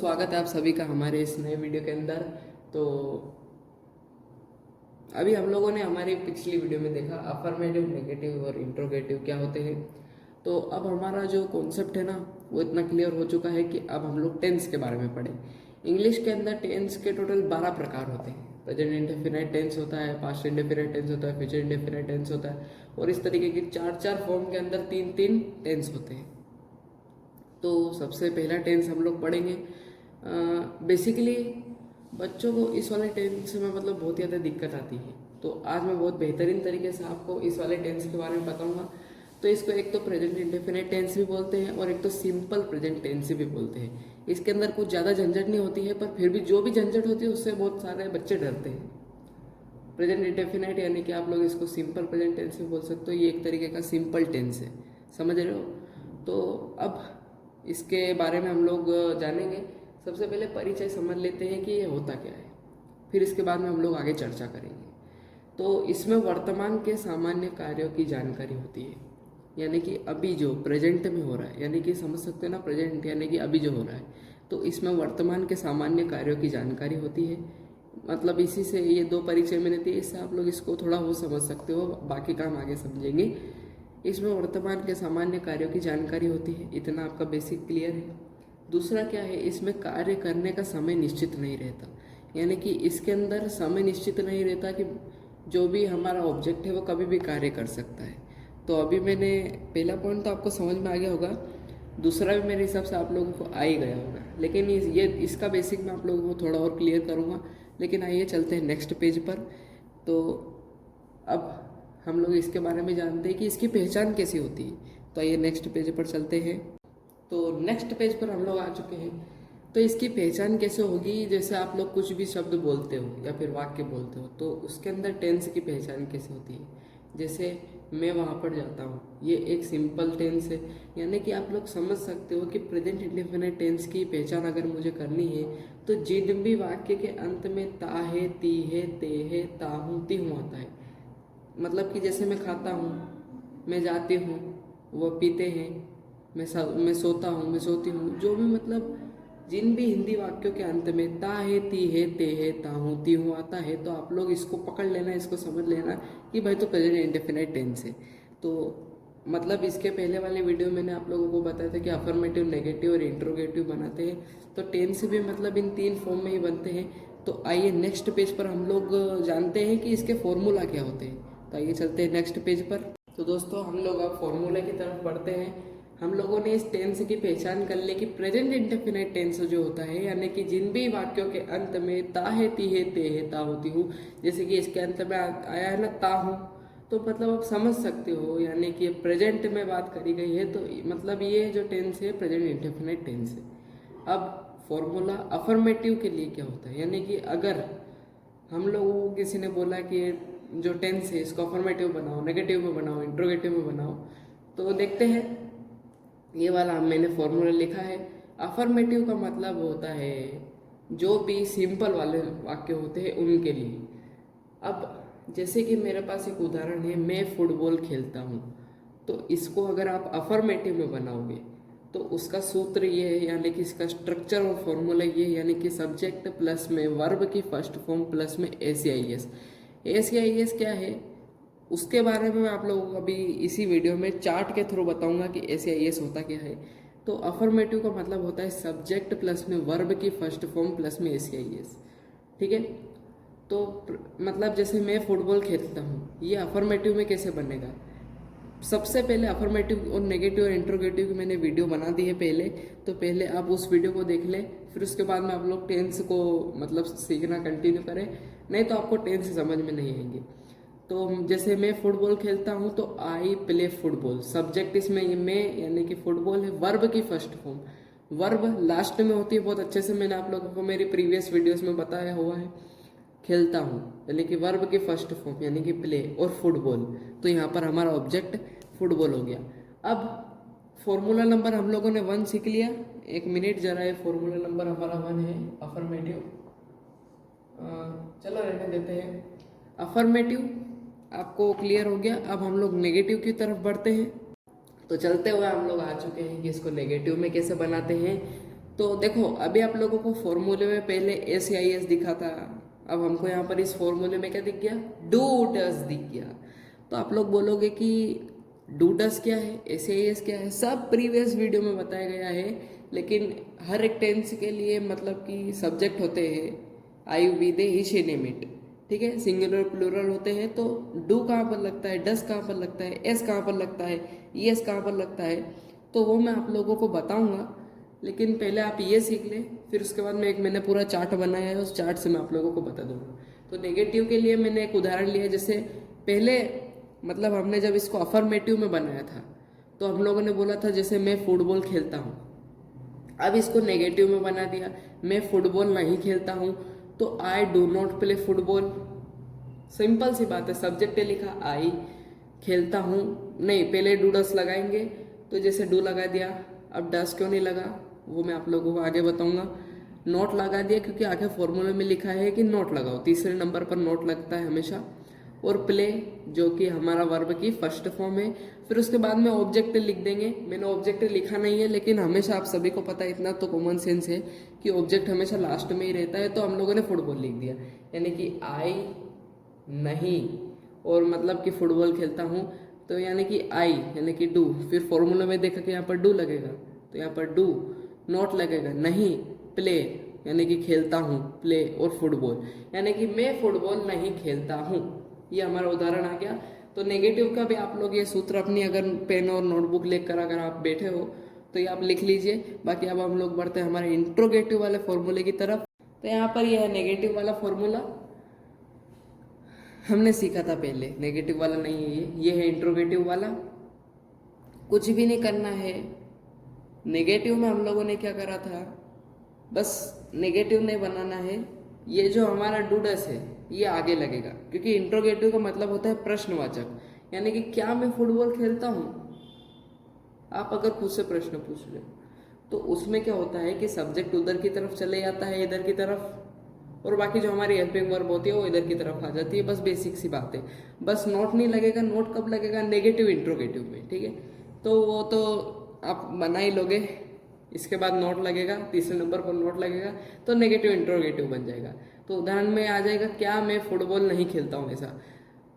स्वागत है आप सभी का हमारे इस नए वीडियो के अंदर। तो अभी हम लोगों ने हमारी पिछली वीडियो में देखा अफर्मेटिव, नेगेटिव और इंट्रोगेटिव क्या होते हैं। तो अब हमारा जो कॉन्सेप्ट है ना वो इतना क्लियर हो चुका है कि अब हम लोग टेंस के बारे में पढ़ें। इंग्लिश के अंदर टेंस के टोटल 12 प्रकार होते हैं। प्रेजेंट इंडेफिनाइट टेंस होता है, पास्ट इंडेफिनाइट टेंस होता है, फ्यूचर इंडेफिनाइट टेंस होता है और इस तरीके के चार चार फॉर्म के अंदर तीन तीन टेंस होते हैं। तो सबसे पहला टेंस हम लोग पढ़ेंगे। बेसिकली बच्चों को इस वाले टेंस में मतलब बहुत ज़्यादा दिक्कत आती है, तो आज मैं बहुत बेहतरीन तरीके से आपको इस वाले टेंस के बारे में बताऊंगा। तो इसको एक तो प्रेजेंट इंडेफिनिट टेंस भी बोलते हैं और एक तो सिंपल प्रेजेंट टेंस भी बोलते हैं। इसके अंदर कुछ ज़्यादा झंझट नहीं होती है, पर फिर भी जो भी झंझट होती है उससे बहुत सारे बच्चे डरते हैं। प्रेजेंट इंडेफिनाइट यानी कि आप लोग इसको सिंपल प्रेजेंट टेंस भी बोल सकते हो, ये एक तरीके का सिंपल टेंस है, समझ रहे हो। तो अब इसके बारे में हम लोग जानेंगे। सबसे पहले परिचय समझ लेते हैं कि ये होता क्या है, फिर इसके बाद में हम लोग आगे चर्चा करेंगे। तो इसमें वर्तमान के सामान्य कार्यों की जानकारी होती है, यानी कि अभी जो प्रेजेंट में हो रहा है, यानी कि समझ सकते हो ना, प्रेजेंट यानी कि अभी जो हो रहा है, तो इसमें वर्तमान के सामान्य कार्यों की जानकारी होती है। मतलब इसी से ये दो परिचय मैंने दिए, इससे आप लोग इसको थोड़ा वो समझ सकते हो, बाकी काम आगे समझेंगे। इसमें वर्तमान के सामान्य कार्यों की जानकारी होती है, इतना आपका बेसिक क्लियर है। दूसरा क्या है, इसमें कार्य करने का समय निश्चित नहीं रहता, यानी कि इसके अंदर समय निश्चित नहीं रहता कि जो भी हमारा ऑब्जेक्ट है वो कभी भी कार्य कर सकता है। तो अभी मैंने पहला पॉइंट तो आपको समझ में आ गया होगा, दूसरा भी मेरे हिसाब से आप लोगों को आ ही गया होगा, लेकिन ये इसका बेसिक मैं आप लोगों को थोड़ा और क्लियर करूँगा। लेकिन आइए चलते हैं नेक्स्ट पेज पर। तो अब हम लोग इसके बारे में जानते हैं कि इसकी पहचान कैसी होती है। तो आइए नेक्स्ट पेज पर चलते हैं। तो नेक्स्ट पेज पर हम लोग आ चुके हैं। तो इसकी पहचान कैसे होगी, जैसे आप लोग कुछ भी शब्द बोलते हो या फिर वाक्य बोलते हो तो उसके अंदर टेंस की पहचान कैसे होती है। जैसे मैं वहाँ पर जाता हूँ, ये एक सिंपल टेंस है, यानी कि आप लोग समझ सकते हो कि प्रेजेंट इंडेफिनिट टेंस की पहचान अगर मुझे करनी है तो जिन भी वाक्य के अंत में ता है, ती है, ते है, ता हूँ, ती हूँ आता है, मतलब कि जैसे मैं खाता हूँ, मैं जाती हूँ, वह पीते हैं, मैं सोता हूँ, मैं सोती हूँ, जो भी मतलब जिन भी हिंदी वाक्यों के अंत में ता है, ती है, ते है, ता हूँ, ती हूँ आता है, तो आप लोग इसको पकड़ लेना, इसको समझ लेना कि भाई तो प्रेजेंट इंडेफिनाइट टेंस है। तो मतलब इसके पहले वाले वीडियो मैंने आप लोगों को बताया था कि अफर्मेटिव, नेगेटिव और इंट्रोगेटिव बनाते हैं, तो टेंस भी मतलब इन तीन फॉर्म में ही बनते हैं। तो आइए नेक्स्ट पेज पर हम लोग जानते हैं कि इसके फॉर्मूला क्या होते हैं। तो आइए चलते हैं नेक्स्ट पेज पर। तो दोस्तों हम लोग अब फॉर्मूले की तरफ बढ़ते हैं। हम लोगों ने इस टेंस की पहचान कर ली कि प्रेजेंट इंडेफिनाइट टेंस जो होता है, यानी कि जिन भी वाक्यों के अंत में ता है, ती है, ते है, ता होती हूँ, जैसे कि इसके अंत में आया है ना ता हूँ, तो मतलब आप समझ सकते हो, यानी कि प्रेजेंट में बात करी गई है, तो मतलब ये जो टेंस है प्रेजेंट इंडेफिनाइट टेंस है। अब फॉर्मूला अफर्मेटिव के लिए क्या होता है, यानी कि अगर हम लोगों को किसी ने बोला कि जो टेंस है इसको अफर्मेटिव बनाओ, नेगेटिव में बनाओ, इंट्रोगेटिव में बनाओ, तो देखते हैं। ये वाला मैंने फॉर्मूला लिखा है। अफर्मेटिव का मतलब होता है जो भी सिंपल वाले वाक्य होते हैं उनके लिए। अब जैसे कि मेरे पास एक उदाहरण है, मैं फुटबॉल खेलता हूँ, तो इसको अगर आप अफर्मेटिव में बनाओगे तो उसका सूत्र ये है, यानी कि इसका स्ट्रक्चर और फॉर्मूला ये, यानी कि सब्जेक्ट प्लस में वर्ब की फर्स्ट फॉर्म प्लस में एस सी आई एस क्या है उसके बारे में मैं आप लोगों को अभी इसी वीडियो में चार्ट के थ्रू बताऊंगा कि एस सी आई एस होता क्या है। तो अफर्मेटिव का मतलब होता है सब्जेक्ट प्लस में वर्ब की फर्स्ट फॉर्म प्लस में एस सी आई एस, ठीक है। तो मतलब जैसे मैं फुटबॉल खेलता हूँ, ये अफर्मेटिव में कैसे बनेगा। सबसे पहले अफर्मेटिव और नेगेटिव और इंट्रोगेटिव की मैंने वीडियो बना दी है पहले, तो पहले आप उस वीडियो को देख लें, फिर उसके बाद में आप लोग टेंस को मतलब सीखना कंटिन्यू करें, नहीं तो आपको टेंस समझ में नहीं आएंगे। तो जैसे मैं फुटबॉल खेलता हूँ तो आई प्ले फुटबॉल, सब्जेक्ट इसमें ये मैं यानी कि फुटबॉल है, वर्ब की फर्स्ट फॉर्म, वर्ब लास्ट में होती है, बहुत अच्छे से मैंने आप लोगों को मेरी प्रीवियस वीडियोस में बताया हुआ है। खेलता हूँ यानी कि वर्ब की फर्स्ट फॉर्म यानी कि प्ले, और फुटबॉल, तो यहाँ पर हमारा ऑब्जेक्ट फुटबॉल हो गया। अब फॉर्मूला नंबर हम लोगों ने 1 सीख लिया, एक मिनट जरा, ये फॉर्मूला नंबर हमारा 1 है अफर्मेटिव, चलो रहने देते हैं। अफर्मेटिव आपको क्लियर हो गया। अब हम लोग नेगेटिव की तरफ बढ़ते हैं। तो चलते हुए हम लोग आ चुके हैं कि इसको नेगेटिव में कैसे बनाते हैं। तो देखो अभी आप लोगों को फॉर्मूले में पहले एस आई एस दिखा था, अब हमको यहाँ पर इस फॉर्मूले में क्या दिख गया, डू डस दिख गया। तो आप लोग बोलोगे कि डू डस क्या है, एस आई एस क्या है, सब प्रीवियस वीडियो में बताया गया है। लेकिन हर एक टेंस के लिए मतलब कि सब्जेक्ट होते हैं, I we they he she name it, ठीक है। सिंगुलर प्लूरल होते हैं तो डू कहाँ पर लगता है, डस कहाँ पर लगता है, एस कहाँ पर लगता है, यस कहाँ पर लगता है, तो वो मैं आप लोगों को बताऊंगा। लेकिन पहले आप ये सीख लें, फिर उसके बाद में मैंने पूरा चार्ट बनाया है, उस चार्ट से मैं आप लोगों को बता दूंगा। तो नेगेटिव के लिए मैंने एक उदाहरण लिया, जैसे पहले मतलब हमने जब इसको अफर्मेटिव में बनाया था तो हम लोगों ने बोला था जैसे मैं फुटबॉल खेलता हूँ। अब इसको नेगेटिव में बना दिया, मैं फुटबॉल नहीं खेलता हूँ, तो I do not play football. Simple सी बात है, सब्जेक्ट लिखा आई, खेलता हूँ नहीं, पहले डू डस लगाएंगे, तो जैसे डू लगा दिया। अब डस क्यों नहीं लगा वो मैं आप लोगों को आगे बताऊंगा। नोट लगा दिया क्योंकि आगे फॉर्मूले में लिखा है कि नोट लगाओ, तीसरे नंबर पर नोट लगता है हमेशा। और प्ले जो कि हमारा वर्ब की फर्स्ट फॉर्म है। फिर उसके बाद में ऑब्जेक्ट लिख देंगे, मैंने ऑब्जेक्ट लिखा नहीं है लेकिन हमेशा आप सभी को पता है, इतना तो कॉमन सेंस है कि ऑब्जेक्ट हमेशा लास्ट में ही रहता है। तो हम लोगों ने फुटबॉल लिख दिया, यानी कि आई नहीं, और मतलब कि फुटबॉल खेलता हूँ, तो यानी कि आई यानी कि डू। फिर फॉर्मूला में देखा कि यहाँ पर डू लगेगा, तो यहाँ पर डू। नॉट लगेगा नहीं, प्ले यानी कि खेलता हूँ, प्ले और फुटबॉल यानी कि मैं फुटबॉल नहीं खेलता हूँ। ये हमारा उदाहरण आ गया। तो नेगेटिव का भी आप लोग ये सूत्र अपनी अगर पेन और नोटबुक लेकर अगर आप बैठे हो तो ये आप लिख लीजिए। बाकी अब हम लोग बढ़ते हैं हमारे इंट्रोगेटिव वाले फॉर्मूले की तरफ। तो यहाँ पर यह है नेगेटिव वाला फॉर्मूला, हमने सीखा था पहले। नेगेटिव वाला नहीं है ये है इंट्रोगेटिव वाला। कुछ भी नहीं करना है। नेगेटिव में हम लोगों ने क्या करा था, बस नेगेटिव नहीं बनाना है। ये जो हमारा डूडस है ये आगे लगेगा, क्योंकि इंट्रोगेटिव का मतलब होता है प्रश्नवाचक, यानी कि क्या मैं फुटबॉल खेलता हूँ। आप अगर खुद से प्रश्न पूछ रहे हो तो उसमें क्या होता है कि सब्जेक्ट उधर की तरफ चले जाता है, इधर की तरफ, और बाकी जो हमारी हेल्पिंग वर्ब होती है वो इधर की तरफ आ जाती है। बस बेसिक सी बात है। बस नोट नहीं लगेगा, नोट कब लगेगा, नेगेटिव इंट्रोगेटिव में, ठीक है। तो वो तो आप बना ही लोगे, इसके बाद नोट लगेगा, तीसरे नंबर पर नोट लगेगा, तो नेगेटिव इंट्रोगेटिव बन जाएगा। तो उदाहरण में आ जाएगा क्या मैं फुटबॉल नहीं खेलता हूँ, ऐसा।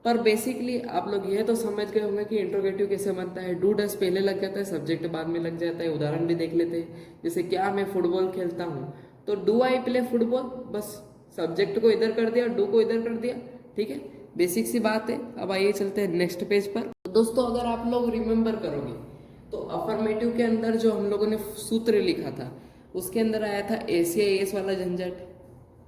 पर बेसिकली आप लोग ये तो समझ गए होंगे कि इंट्रोगेटिव कैसे बनता है। डू डस पहले लग जाता है, सब्जेक्ट बाद में लग जाता है। उदाहरण भी देख लेते हैं, जैसे क्या मैं फुटबॉल खेलता हूँ, तो डू आई प्ले फुटबॉल, बस सब्जेक्ट को इधर कर दिया, डू को इधर कर दिया, ठीक है। बेसिक सी बात है। अब आइए चलते हैं नेक्स्ट पेज पर। तो दोस्तों अगर आप लोग रिमेंबर करोगे तो अफर्मेटिव के अंदर जो हम लोगों ने सूत्र लिखा था उसके अंदर आया था एस वाला झंझट,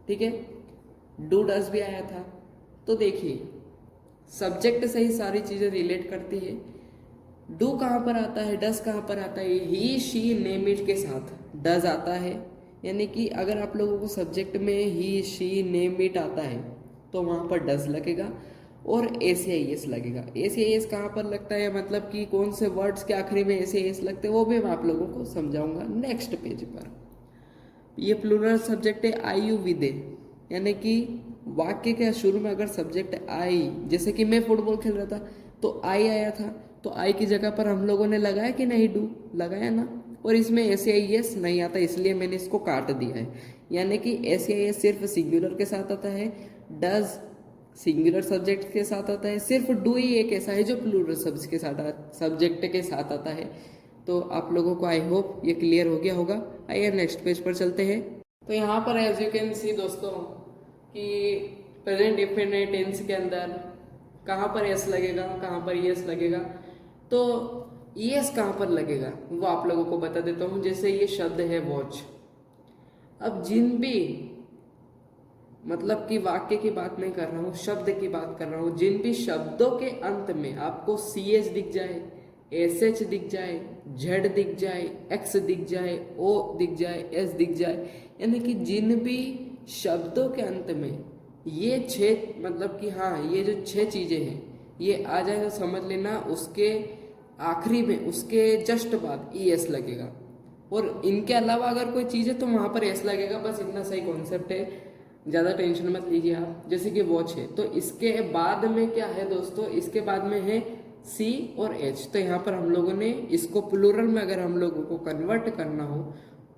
ठीक है। डू डस भी आया था। तो देखिए सब्जेक्ट से ही सारी चीजें रिलेट करती है। डू कहाँ पर आता है, डस कहाँ पर आता है, ही शी नेम इट के साथ डज आता है। यानी कि अगर आप लोगों को सब्जेक्ट में ही शी नेम इट आता है तो वहाँ पर डज लगेगा और एस लगेगा। एस कहाँ पर लगता है, मतलब कि कौन से वर्ड्स के आखिरी में एस लगते हैं वो भी मैं आप लोगों को समझाऊंगा नेक्स्ट पेज पर। ये प्लूरल सब्जेक्ट है आई यू वी दे, यानी कि वाक्य के शुरू में अगर सब्जेक्ट आई, जैसे कि मैं फुटबॉल खेल रहा था तो आई आया था, तो आई की जगह पर हम लोगों ने लगाया कि नहीं, डू लगाया ना। और इसमें एस नहीं आता, इसलिए मैंने इसको काट दिया है। यानी कि एस सिर्फ सिंगुलर के साथ आता है, डज सिंगुलर सब्जेक्ट के साथ आता है, सिर्फ डू ही एक ऐसा है जो प्लूरल सब्जेक्ट के साथ आता है। तो आप लोगों को आई होप ये क्लियर हो गया होगा। आइए नेक्स्ट पेज पर चलते हैं। तो यहाँ पर एज यू कैन सी दोस्तों कि प्रेजेंट डिफिनिट टेंस के अंदर कहाँ पर एस लगेगा, कहाँ पर यस लगेगा। तो यस कहाँ पर लगेगा वो आप लोगों को बता देता हूँ। जैसे ये शब्द है वॉच, अब जिन भी मतलब कि वाक्य की बात नहीं कर रहा हूँ, शब्द की बात कर रहा हूँ, जिन भी शब्दों के अंत में आपको सी दिख जाए, एस दिख जाए, जेड दिख जाए, एक्स दिख जाए, ओ दिख जाए, एस दिख जाए, यानी कि जिन भी शब्दों के अंत में ये छह, मतलब कि हाँ ये जो छह चीजें हैं ये आ जाए तो समझ लेना उसके आखिरी में, उसके जस्ट बाद एस लगेगा। और इनके अलावा अगर कोई चीज़ है तो वहाँ पर एस लगेगा। बस इतना सही कॉन्सेप्ट है, ज़्यादा टेंशन मत लीजिए आप। जैसे कि वॉच है तो इसके बाद में क्या है दोस्तों, इसके बाद में है सी और एच। तो यहाँ पर हम लोगों ने इसको प्लूरल में अगर हम लोगों को कन्वर्ट करना हो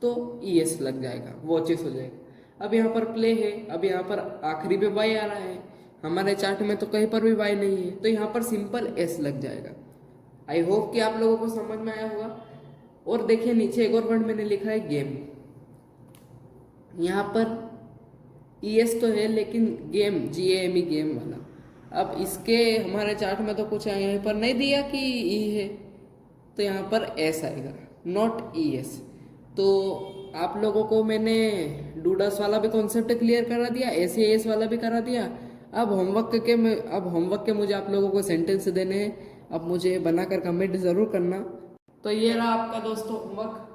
तो ES लग जाएगा, वॉचेस हो जाएगा। अब यहाँ पर प्ले है, अब यहाँ पर आखिरी पे वाई आ रहा है, हमारे चार्ट में तो कहीं पर भी वाई नहीं है, तो यहाँ पर सिंपल S लग जाएगा। आई होप कि आप लोगों को समझ में आया होगा। और देखिए नीचे एक और वर्ड मैंने लिखा है गेम। यहाँ पर ES तो है लेकिन गेम, GAME गेम वाला। अब इसके हमारे चार्ट में तो कुछ यहाँ पर नहीं दिया कि E है, तो यहाँ पर S आएगा, नॉट ES। तो आप लोगों को मैंने डूडस वाला भी कॉन्सेप्ट क्लियर करा दिया, SAS वाला भी करा दिया। अब होमवर्क के मुझे आप लोगों को सेंटेंस देने हैं, अब मुझे बनाकर कमेंट ज़रूर करना। तो ये रहा आपका दोस्तों होमवर्क।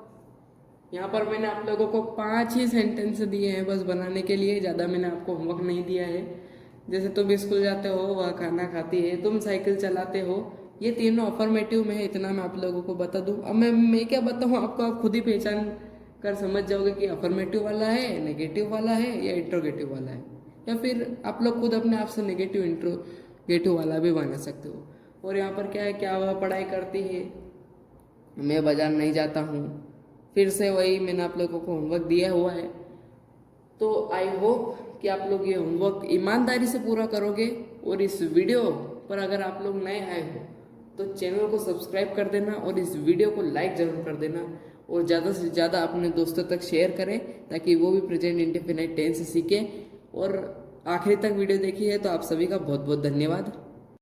यहाँ पर मैंने आप लोगों को 5 ही सेंटेंस दिए हैं बस बनाने के लिए, ज़्यादा मैंने आपको होमवर्क नहीं दिया है। जैसे तुम स्कूल जाते हो, वह खाना खाती है, तुम साइकिल चलाते हो, ये तीनों अफर्मेटिव में है, इतना मैं आप लोगों को बता दूं। अब मैं क्या बताऊं आपको, आप खुद ही पहचान कर समझ जाओगे कि अफर्मेटिव वाला है, नेगेटिव वाला है या इंट्रोगेटिव वाला है, या फिर आप लोग खुद अपने आप से नेगेटिव इंट्रोगेटिव वाला भी बना सकते हो। और यहाँ पर क्या है, क्या वह पढ़ाई करती है, मैं बाजार नहीं जाता हूँ, फिर से वही मैंने आप लोगों को होमवर्क दिया हुआ है। तो आई होप कि आप लोग ये होमवर्क ईमानदारी से पूरा करोगे। और इस वीडियो पर अगर आप लोग नए आए हो तो चैनल को सब्सक्राइब कर देना और इस वीडियो को लाइक ज़रूर कर देना, और ज़्यादा से ज़्यादा अपने दोस्तों तक शेयर करें ताकि वो भी प्रेजेंट इंडेफिनिट टेंस सीखें। और आखिरी तक वीडियो देखी है तो आप सभी का बहुत बहुत धन्यवाद।